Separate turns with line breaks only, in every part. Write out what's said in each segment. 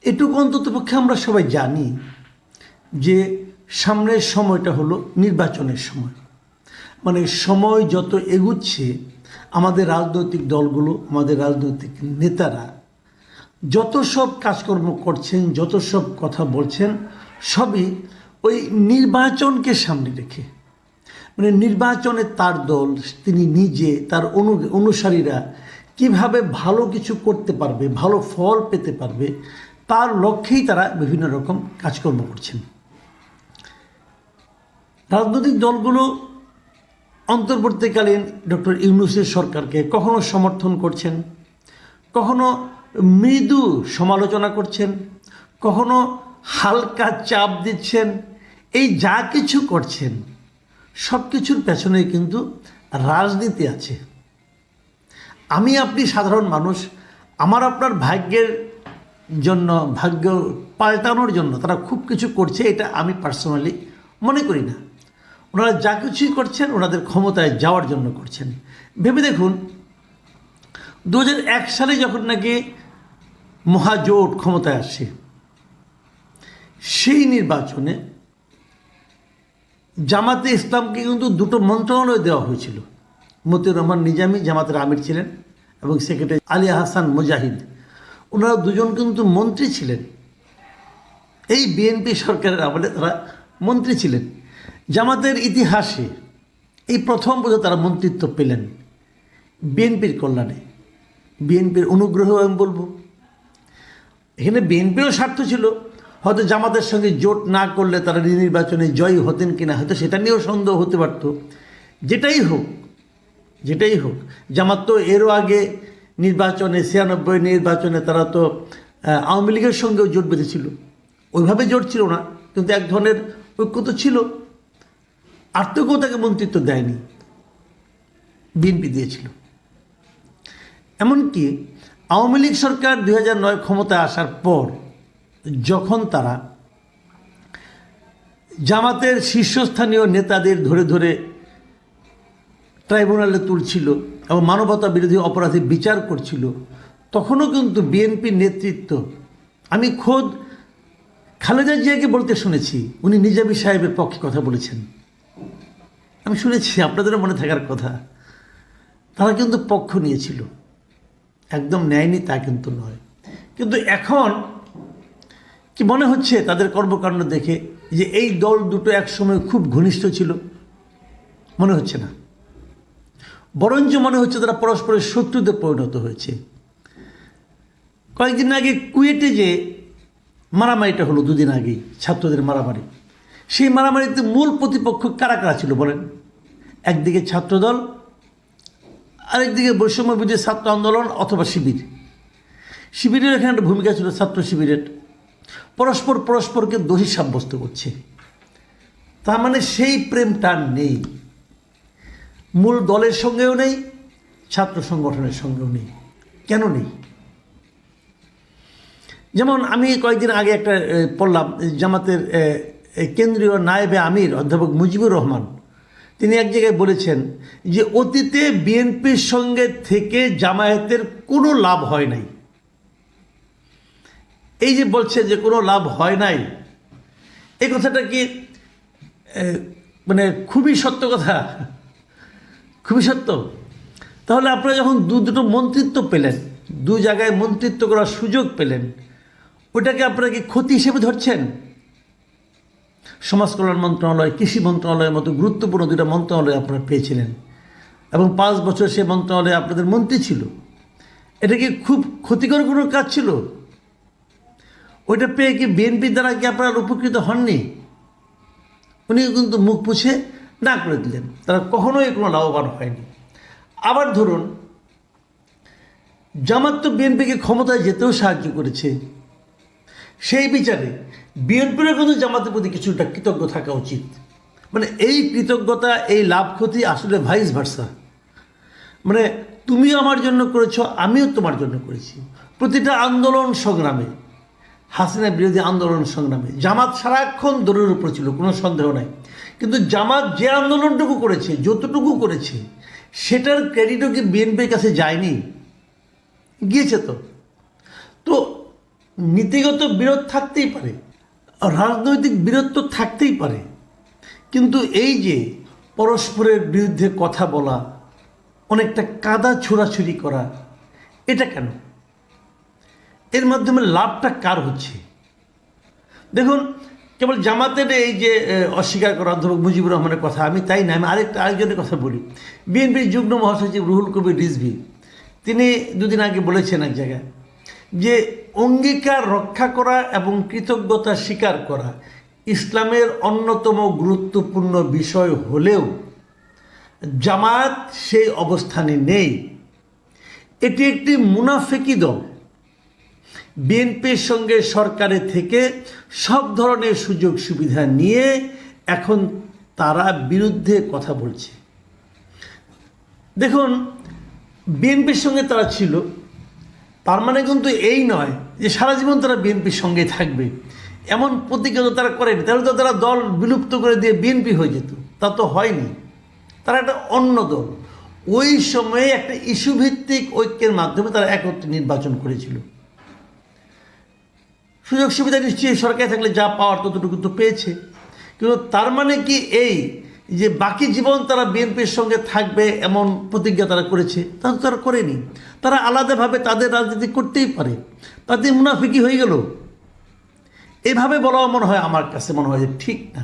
এটুকু অন্ততপক্ষে আমরা সবাই জানি যে সামনের সময়টা হলো নির্বাচনের সময়। মানে সময় যত এগুচ্ছে আমাদের রাজনৈতিক দলগুলো, আমাদের রাজনৈতিক নেতারা যত সব কাজকর্ম করছেন, যত সব কথা বলছেন, সবই ওই নির্বাচনকে সামনে রেখে। মানে নির্বাচনে তার দল, তিনি নিজে, তার অনুসারীরা কিভাবে ভালো কিছু করতে পারবে, ভালো ফল পেতে পারবে, তার লক্ষ্যেই তারা বিভিন্ন রকম কাজকর্ম করছেন। রাজনৈতিক দলগুলো অন্তর্বর্তীকালীন ডক্টর ইউনূসের সরকারকে কখনো সমর্থন করছেন, কখনো মৃদু সমালোচনা করছেন, কখনো হালকা চাপ দিচ্ছেন। এই যা কিছু করছেন সব কিছুর পেছনে কিন্তু রাজনীতি আছে। আমি আপনি সাধারণ মানুষ, আমার আপনার ভাগ্যের জন্য, ভাগ্য পাল্টানোর জন্য তারা খুব কিছু করছে, এটা আমি পার্সোনালি মনে করি না। ওনারা যা কিছুই করছেন ওনাদের ক্ষমতায় যাওয়ার জন্য করছেন। ভেবে দেখুন, 2001 সালে যখন নাকি মহাজোট ক্ষমতায় আসে, সেই নির্বাচনে জামাতে ইসলামকে কিন্তু দুটো মন্ত্রণালয় দেওয়া হয়েছিল। মতিউর রহমান নিজামী জামাতের আমির ছিলেন এবং সেক্রেটারি আলী আহসান মুজাহিদ, ওনারা দুজন কিন্তু মন্ত্রী ছিলেন। এই বিএনপি সরকারের আমলে তারা মন্ত্রী ছিলেন। জামাতের ইতিহাসে এই প্রথম বোধহয় তারা মন্ত্রিত্ব পেলেন বিএনপির কল্যাণে, বিএনপির অনুগ্রহ আমি বলবো। এখানে বিএনপিরও স্বার্থ ছিল, হয়তো জামাতের সঙ্গে জোট না করলে তারা নির্বাচনে জয়ী হতেন কিনা, হয়তো সেটা নিয়েও সন্দেহ হতে পারত। যেটাই হোক, জামাত তো এরও আগে নির্বাচনে 96 নির্বাচনে তারা তো আওয়ামী লীগের সঙ্গেও জোট বেঁধেছিল। ওইভাবে জোট ছিল না, কিন্তু এক ধরনের ঐক্য তো ছিল। আর তো কেউ তাকে মন্ত্রিত্ব দেয়নি, বিএনপি দিয়েছিল। এমনকি আওয়ামী লীগ সরকার 2009 ক্ষমতায় আসার পর যখন তারা জামাতের শীর্ষস্থানীয় নেতাদের ধরে ধরে ট্রাইব্যুনালে তুলছিল এবং মানবতা বিরোধী অপরাধী বিচার করছিল, তখনও কিন্তু বিএনপির নেতৃত্ব, আমি খোদ খালেদা জিয়াকে বলতে শুনেছি, উনি নিজামী সাহেবের পক্ষে কথা বলেছেন, আমি শুনেছি, আপনাদেরও মনে থাকার কথা। তারা কিন্তু পক্ষ নিয়েছিল, একদম নেয়নি তা কিন্তু নয়। কিন্তু এখন কি মনে হচ্ছে তাদের কর্মকাণ্ড দেখে যে এই দল দুটো একসময় খুব ঘনিষ্ঠ ছিল? মনে হচ্ছে না, বরঞ্চ মনে হচ্ছে তারা পরস্পরের শত্রুতে পরিণত হয়েছে। কয়েকদিন আগে কুয়েটে যে মারামারিটা হলো, দুদিন আগেই ছাত্রদের মারামারি, সেই মারামারিতে মূল প্রতিপক্ষ কারা কারা ছিল বলেন? একদিকে ছাত্রদল, আরেকদিকে বৈষম্য বিরোধী ছাত্র আন্দোলন অথবা শিবিরের এখানে একটা ভূমিকা ছিল, ছাত্র শিবিরের। পরস্পরকে দোষী সাব্যস্ত করছে। তার মানে সেই প্রেমটা নেই, মূল দলের সঙ্গেও নেই, ছাত্র সংগঠনের সঙ্গেও নেই। কেন নেই? যেমন আমি কয়েকদিন আগে একটা পড়লাম, জামাতের কেন্দ্রীয় নায়েবে আমির অধ্যাপক মুজিবুর রহমান, তিনি এক জায়গায় বলেছেন যে অতীতে বিএনপির সঙ্গে থেকে জামায়াতের কোনো লাভ হয় নাই। এই যে বলছে যে কোনো লাভ হয় নাই, এই কথাটা কি মানে খুবই সত্য কথা, খুবই সত্য। তাহলে আপনারা যখন দুটো মন্ত্রিত্ব পেলেন, দু জায়গায় মন্ত্রিত্ব করার সুযোগ পেলেন, ওটাকে আপনারা কি ক্ষতি হিসেবে ধরছেন? সমাজ কল্যাণ মন্ত্রণালয়, কৃষি মন্ত্রণালয়ের মতো গুরুত্বপূর্ণ দুটা মন্ত্রণালয় আপনারা পেয়েছিলেন এবং 5 বছর সে মন্ত্রণালয়ে আপনাদের মন্ত্রী ছিল। এটা কি খুব ক্ষতিকর কোনো কাজ ছিল? ওইটা পেয়ে কি বিএনপির দ্বারা কি আপনারা উপকৃত হননি? উনি কিন্তু মুখ পুছে না করে দিলেন, তারা কখনোই কোনো লাভবান হয়নি। আবার ধরুন, জামাত তো বিএনপিকে ক্ষমতায় যেতেও সাহায্য করেছে, সেই বিচারে বিএনপিরও কিন্তু জামাতের প্রতি কিছুটা কৃতজ্ঞ থাকা উচিত। মানে এই কৃতজ্ঞতা, এই লাভ ক্ষতি আসলে ভাইস ভার্সা। মানে তুমিও আমার জন্য করেছো, আমিও তোমার জন্য করেছি। প্রতিটা আন্দোলন সংগ্রামে, হাসিনা বিরোধী আন্দোলন সংগ্রামে জামাত সারাক্ষণ দৌড়ের উপর ছিল, কোনো সন্দেহ নাই। কিন্তু জামাত যে আন্দোলনটুকু করেছে, যতটুকু করেছে, সেটার ক্রেডিটও কি বিএনপির কাছে যায়নি? গিয়েছে তো। তো নীতিগত বিরোধ থাকতেই পারে, রাজনৈতিক বিরোধ তো থাকতেই পারে, কিন্তু এই যে পরস্পরের বিরুদ্ধে কথা বলা, অনেকটা কাদা ছোড়াছুরি করা, এটা কেন? এর মাধ্যমে লাভটা কার হচ্ছে? দেখুন, কেবল জামাতের এই যে অস্বীকার করা অধ্যাপক মুজিবুর রহমানের কথা, আমি তাই না, আমি আরেকজনের কথা বলি। বিএনপির যুগ্ম মহাসচিব রুহুল কবির রিজভী তিনি দুদিন আগে বলেছেন এক জায়গায় যে অঙ্গীকার রক্ষা করা এবং কৃতজ্ঞতা স্বীকার করা ইসলামের অন্যতম গুরুত্বপূর্ণ বিষয় হলেও জামাত সেই অবস্থানে নেই। এটি একটি মুনাফিকি দল। বিএনপির সঙ্গে সরকারে থেকে সব ধরনের সুযোগ সুবিধা নিয়ে এখন তারা বিরুদ্ধে কথা বলছে। দেখুন, বিএনপির সঙ্গে তারা ছিল, তার মানে কিন্তু এই নয় যে সারা জীবন তারা বিএনপির সঙ্গে থাকবে, এমন প্রতিজ্ঞা তো তারা করেনি। তাহলে তো তারা দল বিলুপ্ত করে দিয়ে বিএনপি হয়ে যেত, তা তো হয়নি। তারা একটা অন্য দল। ওই সময়ে একটা ইস্যুভিত্তিক ঐক্যের মাধ্যমে তারা একত্রে নির্বাচন করেছিল। সুযোগ সুবিধা নিশ্চয়ই সরকারে থাকলে যা পাওয়ার ততটুকু তো পেয়েছে, কিন্তু তার মানে কি এই যে বাকি জীবন তারা বিএনপির সঙ্গে থাকবে এমন প্রতিজ্ঞা তারা করেছে? তা তো তারা করেনি। তারা আলাদাভাবে তাদের রাজনীতি করতেই পারে, তাতে মুনাফিকি হয়ে গেল। এভাবে বলাও মনে হয়, আমার কাছে মনে হয় যে ঠিক না।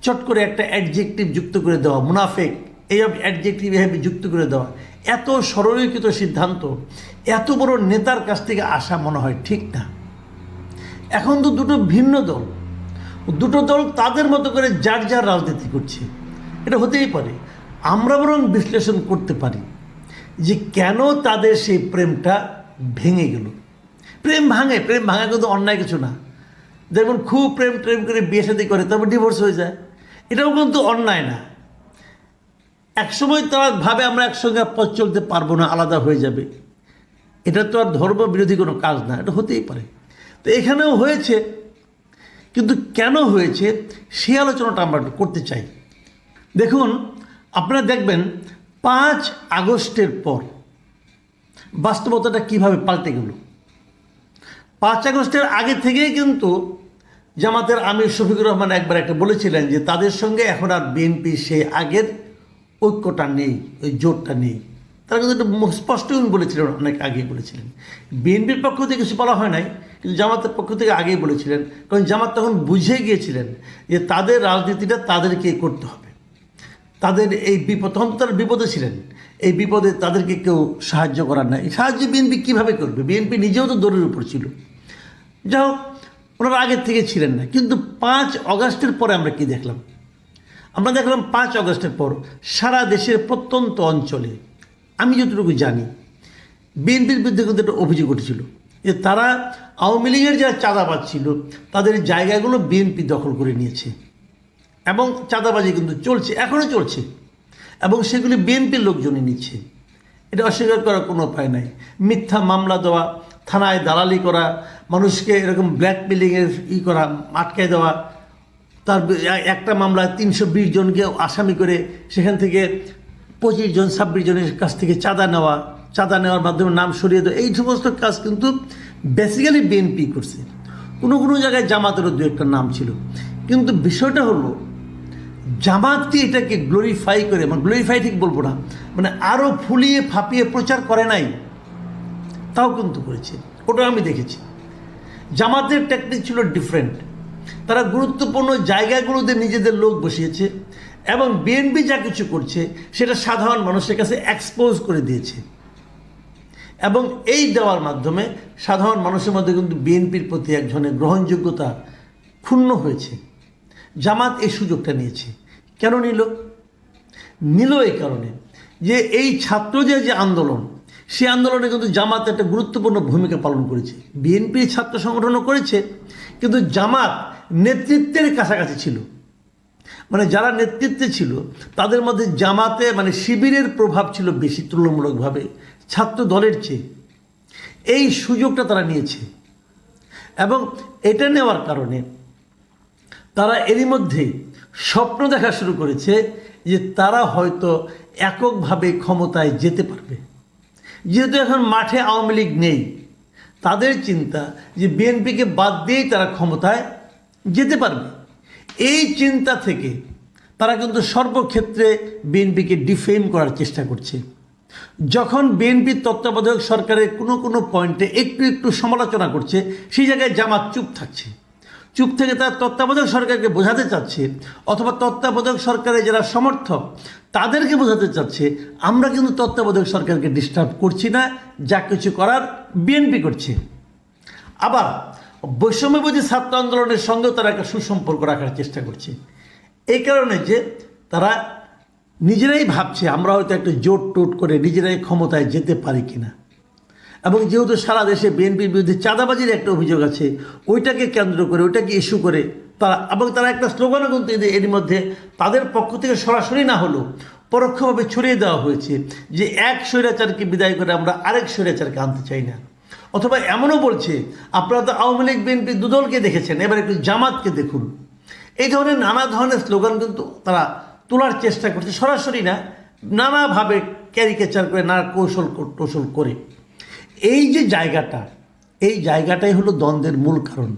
চট করে একটা অ্যাডজেক্টিভ যুক্ত করে দেওয়া, মুনাফেক, এই অ্যাডজেক্টিভ এভাবে যুক্ত করে দেওয়া, এত সরলীকৃত সিদ্ধান্ত এত বড় নেতার কাছ থেকে আসা মনে হয় ঠিক না। এখন তো দুটো ভিন্ন দল, দুটো দল তাদের মতো করে যার যার রাজনীতি করছে, এটা হতেই পারে। আমরা বরং বিশ্লেষণ করতে পারি যে কেন তাদের সেই প্রেমটা ভেঙে গেল। প্রেম ভাঙা কিন্তু অন্যায় কিছু না। যেমন খুব প্রেম করে বিয়ে শাদী করে তারপর ডিভোর্স হয়ে যায়, এটাও কিন্তু অন্যায় না। একসময় তারা ভাবে আমরা একসঙ্গে পথ চলতে পারবো না, আলাদা হয়ে যাবে, এটা তো আর ধর্ম বিরোধী কোনো কাজ না, এটা হতেই পারে। তো এখানেও হয়েছে, কিন্তু কেন হয়েছে সেই আলোচনাটা আমরা করতে চাই। দেখুন, আপনারা দেখবেন 5 আগস্টের পর বাস্তবতাটা কিভাবে পাল্টে গেল। 5 আগস্টের আগে থেকেই কিন্তু জামাতের আমির শফিকুর রহমান একবার একটা বলেছিলেন যে তাদের সঙ্গে এখন আর বিএনপি সেই আগের ঐক্যটা নেই, ওই জোটটা নেই। তারা কিন্তু এটা স্পষ্টই বলেছিলেন, অনেক আগেই বলেছিলেন। বিএনপির পক্ষ থেকে কিছু বলা হয় নাই, কিন্তু জামাতের পক্ষ থেকে আগেই বলেছিলেন, কারণ জামাত তখন বুঝে গিয়েছিলেন যে তাদের রাজনীতিটা তাদেরকে করতে হবে। তাদের এই বিপদ, তখন তারা বিপদে ছিলেন, এই বিপদে তাদেরকে কেউ সাহায্য করার নাই। সাহায্য বিএনপি কীভাবে করবে? বিএনপি নিজেও তো দৌড়ের উপর ছিল। যাই হোক, ওনারা আগের থেকে ছিলেন না। কিন্তু 5 আগস্টের পরে আমরা কি দেখলাম? আমরা দেখলাম 5 আগস্টের পর সারা দেশের প্রত্যন্ত অঞ্চলে, আমি যতটুকু জানি, বিএনপির বিরুদ্ধে কিন্তু একটা অভিযোগ উঠেছিল যে তারা আওয়ামী লীগের যারা চাঁদাবাজ ছিল তাদের জায়গাগুলো বিএনপি দখল করে নিয়েছে, এবং চাঁদাবাজি কিন্তু চলছে, এখনও চলছে, এবং সেগুলি বিএনপির লোকজনই নিচ্ছে। এটা অস্বীকার করার কোনো উপায় নাই। মিথ্যা মামলা দেওয়া, থানায় দালালি করা, মানুষকে এরকম ব্ল্যাকমেলিংয়ের করা, আটকায় দেওয়া, তার একটা মামলায় 320 জনকে আসামি করে সেখান থেকে 25 জন 26 জনের কাছ থেকে চাঁদা নেওয়ার মাধ্যমে নাম সরিয়ে দেওয়া, এই সমস্ত কাজ কিন্তু বেসিক্যালি বিএনপি করছে। কোনো জায়গায় জামাতেরও দু একটা নাম ছিল, কিন্তু বিষয়টা হলো জামাতকে এটাকে গ্লোরিফাই করে, মানে গ্লোরিফাই ঠিক বলবো না, মানে আরও ফুলিয়ে ফাঁপিয়ে প্রচার করে নাই, তাও কিন্তু করেছে। ওটা আমি দেখেছি। জামাতের টেকনিক ছিল ডিফারেন্ট। তারা গুরুত্বপূর্ণ জায়গাগুলোতে নিজেদের লোক বসিয়েছে, এবং বিএনপি যা কিছু করছে সেটা সাধারণ মানুষের কাছে এক্সপোজ করে দিয়েছে, এবং এই দেওয়ার মাধ্যমে সাধারণ মানুষের মধ্যে কিন্তু বিএনপির প্রতি এক ধরনের গ্রহণযোগ্যতা ক্ষুণ্ণ হয়েছে। জামাত এই সুযোগটা নিয়েছে। কেন নিল? এই কারণে যে এই ছাত্রদের যে আন্দোলন, সেই আন্দোলনে কিন্তু জামাত একটা গুরুত্বপূর্ণ ভূমিকা পালন করেছে। বিএনপি ছাত্র সংগঠনও করেছে, কিন্তু জামাত নেতৃত্বের কাছাকাছি ছিল। মানে যারা নেতৃত্বে ছিল তাদের মধ্যে জামাতে মানে শিবিরের প্রভাব ছিল বেশি তুলনামূলকভাবে ছাত্র দলের চেয়ে। এই সুযোগটা তারা নিয়েছে, এবং এটা নেওয়ার কারণে তারা এরই মধ্যে স্বপ্ন দেখা শুরু করেছে যে তারা হয়তো এককভাবে ক্ষমতায় যেতে পারবে। যেহেতু এখন মাঠে আওয়ামী লীগ নেই, তাদের চিন্তা যে বিএনপিকে বাদ দিয়েই তারা ক্ষমতায় যেতে পারবে। এই চিন্তা থেকে তারা কিন্তু সর্বক্ষেত্রে বিএনপিকে ডিফেম করার চেষ্টা করছে। যখন বিএনপির তত্ত্বাবধায়ক সরকারের কোনো কোনো পয়েন্টে একটু একটু সমালোচনা করছে, সেই জায়গায় জামাত চুপ থাকছে। চুপ থেকে তার তত্ত্বাবধায়ক সরকারকে বোঝাতে চাচ্ছে, অথবা তত্ত্বাবধায়ক সরকারের যারা সমর্থক তাদেরকে বোঝাতে চাচ্ছে আমরা কিন্তু তত্ত্বাবধায়ক সরকারকে ডিস্টার্ব করছি না, যা কিছু করার বিএনপি করছে। আবার বৈষম্যবিরোধী ছাত্র আন্দোলনের সঙ্গেও তারা একটা সুসম্পর্ক রাখার চেষ্টা করছে। এই কারণে যে তারা নিজেরাই ভাবছে আমরা হয়তো একটা জোট টোট করে নিজেরাই ক্ষমতায় যেতে পারি কিনা। এবং যেহেতু সারা দেশে বিএনপির বিরুদ্ধে চাঁদাবাজির একটা অভিযোগ আছে, ওইটাকে কেন্দ্র করে ওইটাকে ইস্যু করে তারা একটা স্লোগানও কিন্তু এর মধ্যে তাদের পক্ষ থেকে সরাসরি না হলেও পরোক্ষভাবে ছড়িয়ে দেওয়া হয়েছে যে এক স্বৈরাচারকে বিদায় করে আমরা আরেক স্বৈরাচারকে আনতে চাই না। অথবা এমনও বলছে আপনারা তো আওয়ামী লীগ বিএনপি দুদলকে দেখেছেন, এবার একটু জামাতকে দেখুন। এই ধরনের নানা ধরনের স্লোগান কিন্তু তারা তোলার চেষ্টা করছে, সরাসরি না, নানাভাবে ক্যারিকেচার করে, নানা কৌশল করে। এই যে জায়গাটা, এই জায়গাটাই হলো দ্বন্দ্বের মূল কারণ।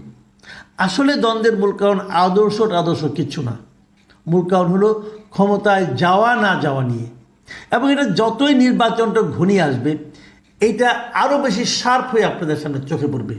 আসলে দ্বন্দ্বের মূল কারণ আদর্শ কিচ্ছু না। মূল কারণ হলো ক্ষমতায় যাওয়া না যাওয়া নিয়ে। এবং এটা যতই নির্বাচনটা ঘনিয়ে আসবে, এটা আরও বেশি শার্প হয়ে আপনাদের সামনে চোখে পড়বে।